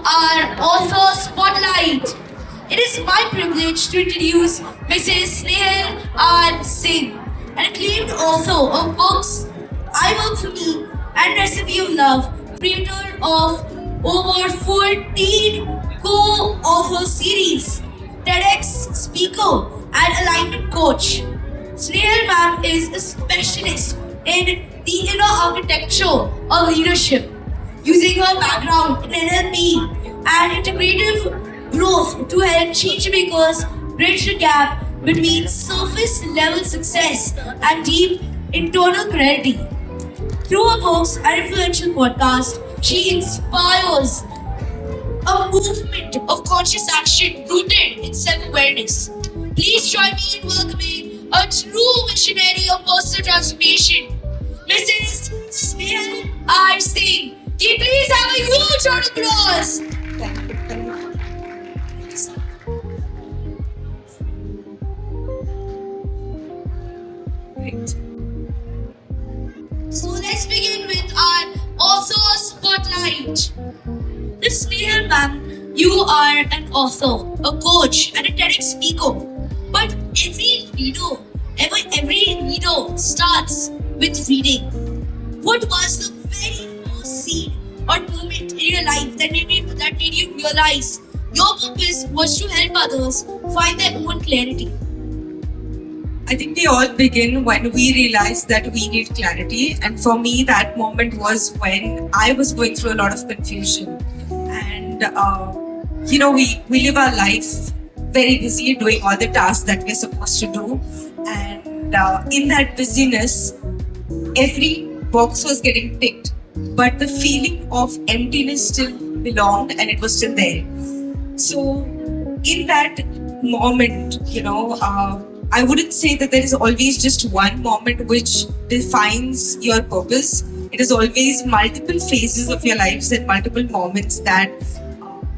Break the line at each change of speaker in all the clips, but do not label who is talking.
our author spotlight. It is my privilege to introduce Mrs. Snehal R. Singh, an acclaimed author of books I Work for Me and Recipe of Love, creator of over 14 co-author series, TEDx speaker, and alignment coach. Snehal ma'am is a specialist in the inner architecture of leadership, using her background in NLP and integrative growth to help change makers bridge the gap between surface level success and deep internal clarity. Through her books and influential podcast, she inspires a movement of conscious action rooted in self-awareness. Please join me in welcoming a true visionary of personal transformation, Mrs. Snehal R. Singh. Can you please have a huge round of applause?
Great.
So let's begin with our author spotlight. Miss Snehal ma'am, you are an author, a coach, and a TEDx speaker. But every reader starts with reading. What was the very first seed or moment in your life that made you realize your purpose was to help others find their own clarity?
I think they all begin when we realize that we need clarity. And for me, that moment was when I was going through a lot of confusion. And, we live our life very busy doing all the tasks that we're supposed to do. And in that busyness, every box was getting ticked. But the feeling of emptiness still belonged and it was still there. So in that moment, I wouldn't say that there is always just one moment which defines your purpose. It is always multiple phases of your lives and multiple moments that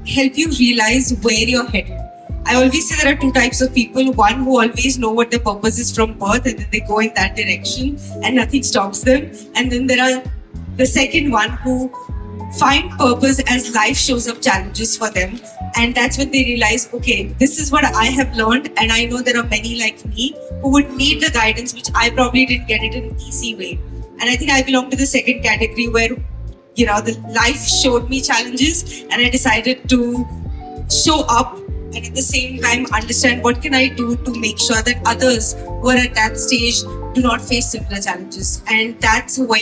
help you realize where you're headed. I always say there are two types of people. One who always know what their purpose is from birth and then they go in that direction and nothing stops them. And then there are the second one who find purpose as life shows up challenges for them. And that's when they realize, okay, this is what I have learned. And I know there are many like me who would need the guidance, which I probably didn't get it in an easy way. And I think I belong to the second category where, the life showed me challenges and I decided to show up and at the same time understand what can I do to make sure that others who are at that stage do not face similar challenges. And that's where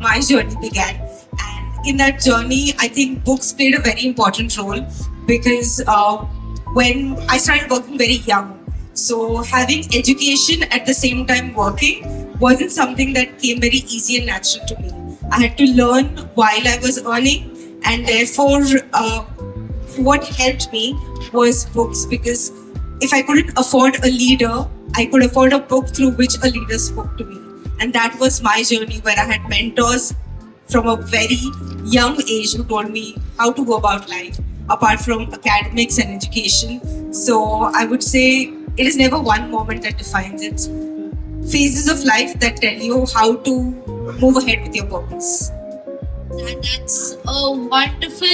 my journey began. And in that journey, I think books played a very important role because when I started working very young, so having education at the same time working wasn't something that came very easy and natural to me. I had to learn while I was earning, and therefore what helped me was books, because if I couldn't afford a leader, I could afford a book through which a leader spoke to me. And that was my journey, where I had mentors from a very young age who told me how to go about life, apart from academics and education. So I would say it is never one moment that defines it. Phases of life that tell you how to move ahead with your purpose.
That's a wonderful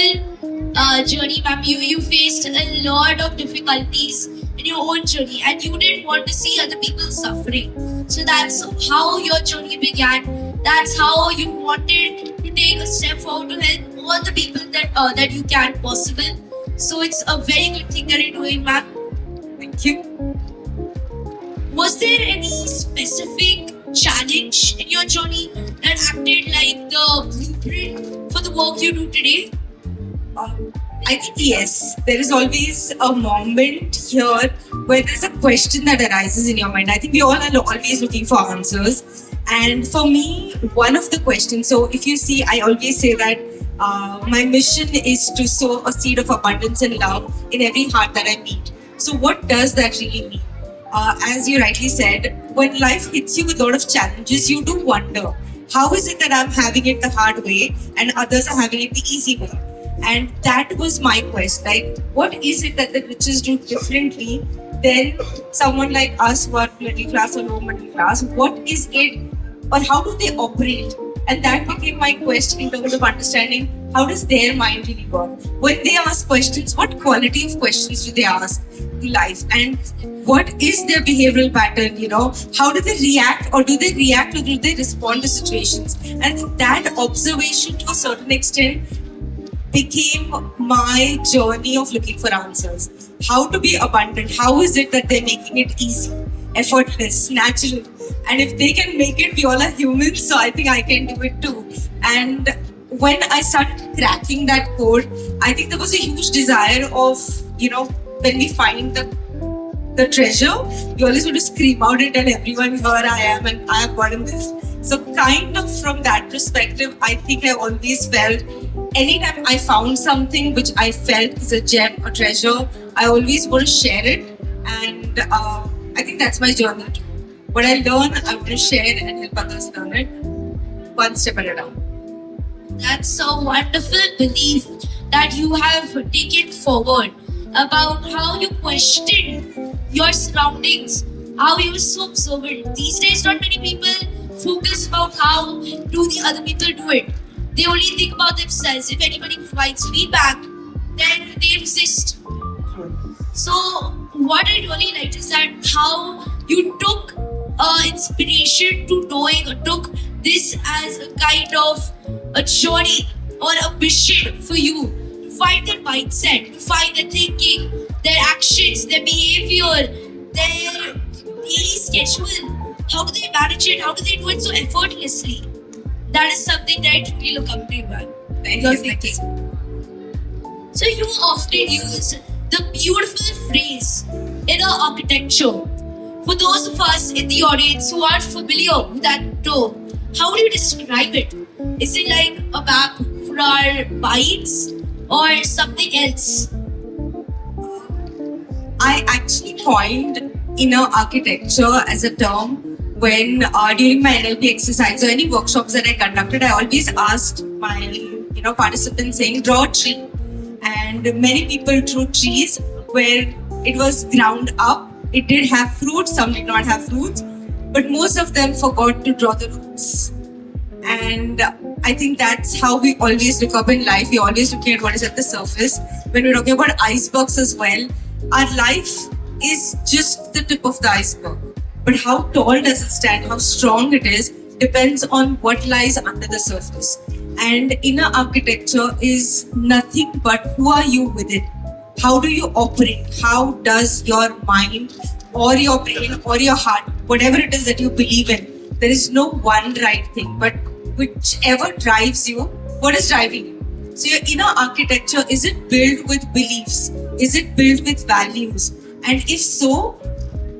journey, ma'am. You faced a lot of difficulties in your own journey and you didn't want to see other people suffering. So that's how your journey began. That's how you wanted to take a step forward to help all the people that you can possible. So it's a very good thing that you're doing, ma'am.
Thank you.
Was there any specific challenge in your journey that acted like the blueprint for the work you do today?
I think yes, there is always a moment here where there's a question that arises in your mind. I think we all are always looking for answers. And for me, one of the questions, so if you see, I always say that my mission is to sow a seed of abundance and love in every heart that I meet. So what does that really mean? As you rightly said, when life hits you with a lot of challenges, you do wonder, how is it that I'm having it the hard way and others are having it the easy way? And that was my quest. Like, what is it that the riches do differently than someone like us who are middle class or low middle class? What is it, or how do they operate? And that became my quest in terms of understanding How does their mind really work? When they ask questions, what quality of questions do they ask to life? And what is their behavioral pattern? How do they react, or do they react, or do they respond to situations? And that observation to a certain extent became my journey of looking for answers. How to be abundant? How is it that they're making it easy, effortless, natural? And if they can make it, we all are humans, so I think I can do it too. And when I started cracking that code, I think there was a huge desire of, when we find the treasure, you always want to scream out and tell everyone, here I am and I have gotten this. So kind of from that perspective, I think I always felt anytime I found something which I felt is a gem or treasure, I always want to share it. And I think that's my journey too. What I learn, I want to share and help others learn it one step at a time.
That's a wonderful belief that you have taken forward about how you question your surroundings, how you're so observant. These days, not many people focus about how do the other people do it. They only think about themselves. If anybody provides feedback, then they resist. So, what I really liked is that how you took inspiration to knowing, or took this as a kind of a journey or a mission for you to find their mindset, to find their thinking, their actions, their behavior, their daily schedule. How do they manage it? How do they do it so effortlessly? That is something that I truly look up to you, man. Your thinking. So you often use the beautiful phrase inner architecture. For those of us in the audience who aren't familiar with that term, how would you describe it? Is it like a map for our minds or something else?
I actually coined inner architecture as a term when during my NLP exercise or any workshops that I conducted, I always asked my participants saying, draw a tree. And many people drew trees where it was ground up. It did have fruits, some did not have fruits, but most of them forgot to draw the roots. And I think that's how we always look up in life. We always looking at what is at the surface. When we're talking about icebergs as well, our life is just the tip of the iceberg. But how tall does it stand, how strong it is, depends on what lies under the surface. And inner architecture is nothing but who are you within? How do you operate? How does your mind or your brain or your heart, whatever it is that you believe in, there is no one right thing, but whichever drives you, what is driving you? So your inner architecture, is it built with beliefs? Is it built with values? And if so,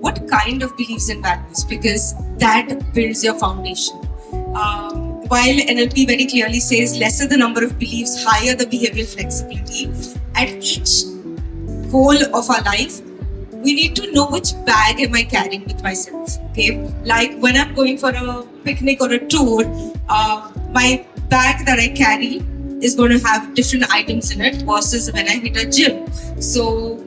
what kind of beliefs and values? Because that builds your foundation. While NLP very clearly says lesser the number of beliefs, higher the behavioral flexibility, at each goal of our life, we need to know which bag am I carrying with myself. Okay, like when I'm going for a picnic or a tour, my bag that I carry is going to have different items in it versus when I hit a gym. So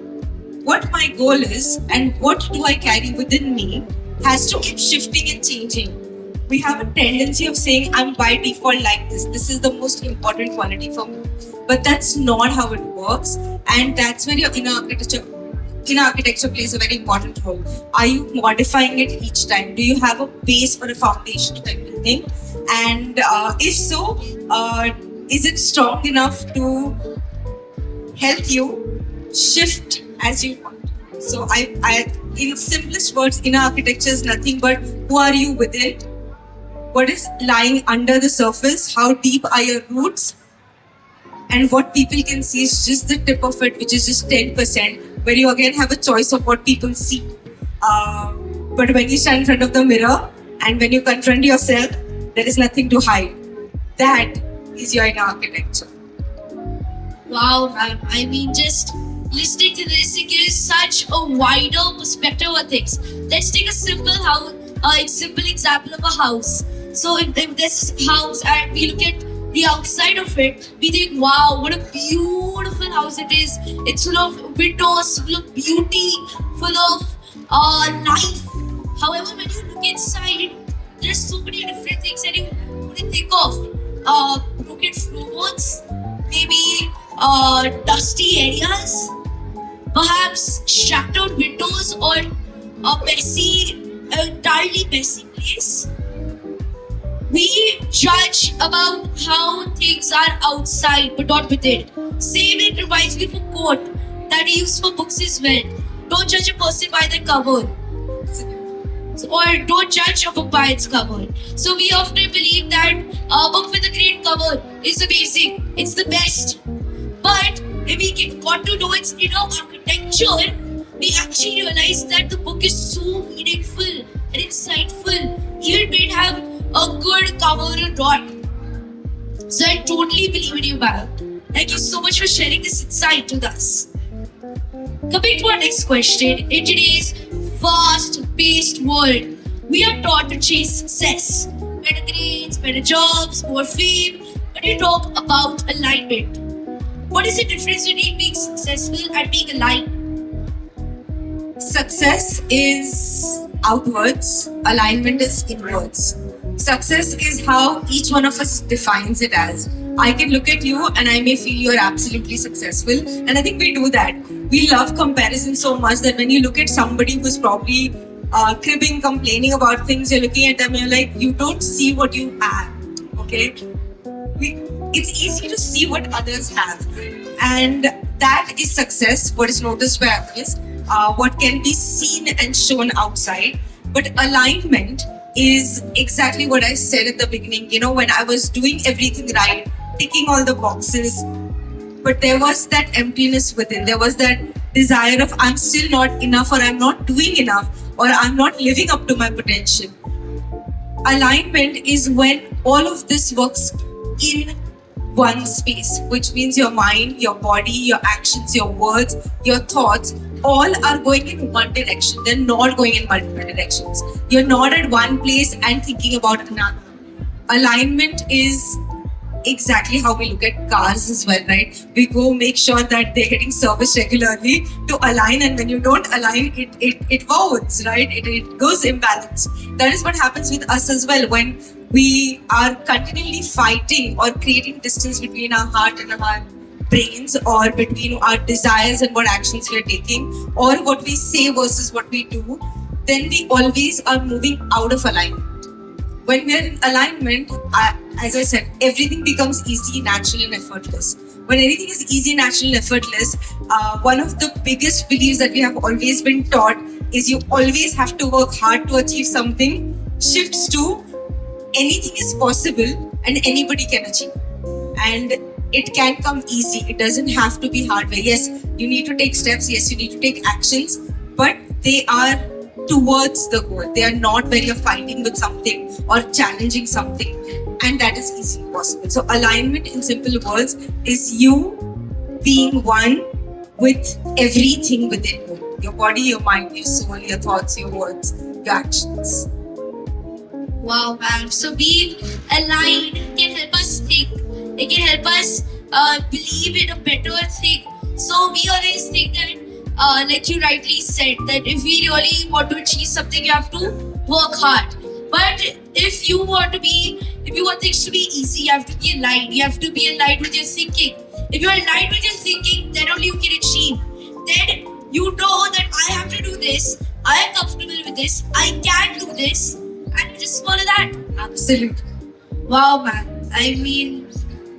what my goal is and what do I carry within me has to keep shifting and changing. We have a tendency of saying, I'm by default like this. This is the most important quality for me. But that's not how it works. And that's where your inner architecture plays a very important role. Are you modifying it each time? Do you have a base or a foundation of everything? And if so, is it strong enough to help you shift as you want? So I in simplest words, inner architecture is nothing but who are you within? What is lying under the surface? How deep are your roots? And what people can see is just the tip of it, which is just 10%, where you again have a choice of what people see. But when you stand in front of the mirror and when you confront yourself, there is nothing to hide. That is your inner architecture.
Wow, ma'am. I mean, just listening to this, it gives such a wider perspective of things. Let's take a simple example of a house. So if this is a house and we look at the outside of it, we think, wow, what a beautiful house it is. It's full of windows, full of beauty, full of life. However, when you look inside, there's so many different things that you wouldn't think of. Broken floorboards, maybe dusty areas, perhaps shattered windows, or a entirely messy place. We judge about how things are outside but not within. Same, it reminds me of a quote that I use for books as well. Don't judge a person by their cover. Or don't judge a book by its cover. So we often believe that a book with a great cover is amazing, it's the best. But if got to know its inner architecture, we actually realize that the book is so meaningful and insightful, even may it have a good cover or not. So I totally believe in you, Bharat. Thank you so much for sharing this insight with us. Coming to our next question, in today's fast-paced world, we are taught to chase success, better grades, better jobs, more fame. But you talk about alignment. What is the difference between being successful and being aligned?
Success is outwards, alignment is inwards. Success is how each one of us defines it as. I can look at you and I may feel you're absolutely successful. And I think we do that. We love comparison so much that when you look at somebody who's probably cribbing, complaining about things, you're looking at them and you're like, you don't see what you have. Okay? It's easy to see what others have. And that is success, what is noticed by others, what can be seen and shown outside. But alignment is exactly what I said at the beginning. You know, when I was doing everything right, ticking all the boxes, but there was that emptiness within. There was that desire of I'm still not enough, or I'm not doing enough, or I'm not living up to my potential. Alignment is when all of this works in one space, which means your mind, your body, your actions, your words, your thoughts, all are going in one direction. They're not going in multiple directions. You're not at one place and thinking about another. Alignment is exactly how we look at cars as well, right? We go make sure that they're getting serviced regularly to align, and when you don't align, it wows, right? It goes imbalanced. That is what happens with us as well when we are continually fighting or creating distance between our heart and our brains, or between our desires and what actions we are taking, or what we say versus what we do. Then we always are moving out of alignment. When we are in alignment, as I said, everything becomes easy, natural, and effortless. When anything is easy, natural, and effortless, one of the biggest beliefs that we have always been taught is you always have to work hard to achieve something, shifts to anything is possible and anybody can achieve. And it can come easy. It doesn't have to be hard way. Yes, you need to take steps. Yes, you need to take actions, but they are towards the goal. They are not where you're fighting with something or challenging something, and that is easily possible. So alignment, in simple words, is you being one with everything within you. Your body, your mind, your soul, your thoughts, your words, your actions.
Wow, man. So being aligned can help us think. It can help us believe in a better thing. So we always think that like you rightly said, that if we really want to achieve something, you have to work hard. But if you want things to be easy, you have to be aligned. You have to be aligned with your thinking. If you're aligned with your thinking, then only you can achieve. Then you know that I have to do this. I am comfortable with this. I can do this, and you just follow that.
Absolutely.
Wow, man. I mean,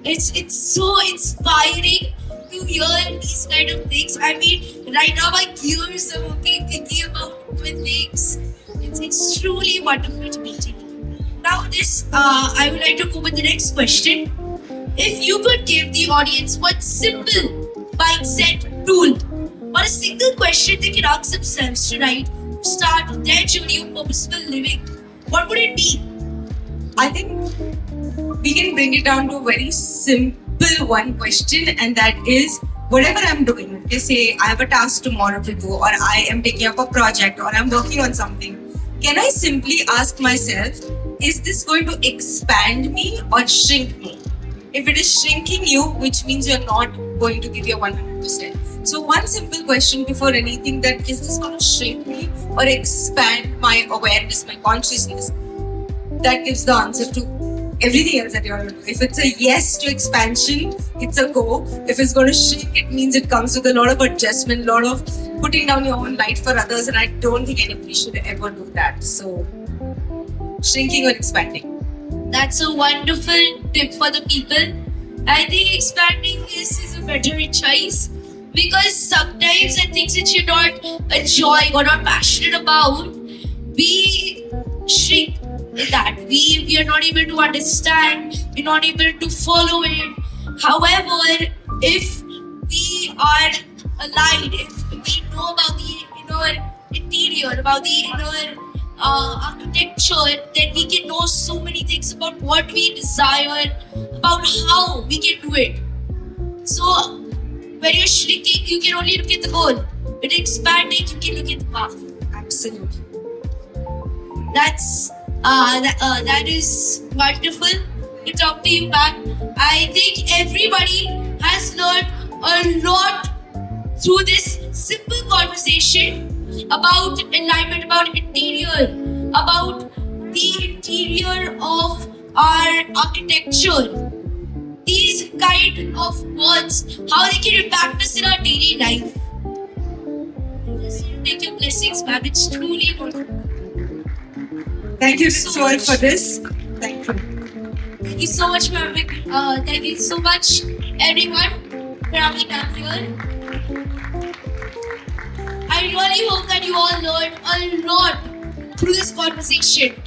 it's so inspiring to hear these kind of things. I mean, right now my gears are working thinking about different things. It's truly wonderful to meet you. Now I would like to go with the next question. If you could give the audience one simple mindset tool or a single question they can ask themselves tonight to start their journey of purposeful living, what would it be?
I think we can bring it down to a very simple one question, and that is, whatever I'm doing, let's say I have a task tomorrow to do, or I am taking up a project, or I'm working on something, can I simply ask myself, is this going to expand me or shrink me? If it is shrinking you, which means you're not going to give your 100%. So one simple question before anything, that is this going to shrink me or expand my awareness, my consciousness? That gives the answer to everything else that you want to do. If it's a yes to expansion, it's a go. If it's going to shrink, it means it comes with a lot of adjustment, a lot of putting down your own light for others, and I don't think anybody should ever do that. So, shrinking or expanding.
That's a wonderful tip for the people. I think expanding is a better choice because sometimes the things that you're not enjoying or not passionate about, we shrink in that. We are not able to understand, we're not able to follow it. However, if we are aligned, if we know about the inner interior, about the inner architecture, then we can know so many things about what we desire, about how we can do it. So when you're shrinking, you can only look at the goal. When you're expanding, you can look at the path.
Absolutely.
That is wonderful to talk to you back. I think everybody has learned a lot through this simple conversation about alignment, about interior, about the interior of our architecture. These kind of words, how they can impact us in our daily life. Take your blessings, ma'am. It's truly wonderful.
Thank you so much for this. Thank you.
Thank you so much, ma'am. Thank you so much, everyone, for having us here. I really hope that you all learned a lot through this conversation.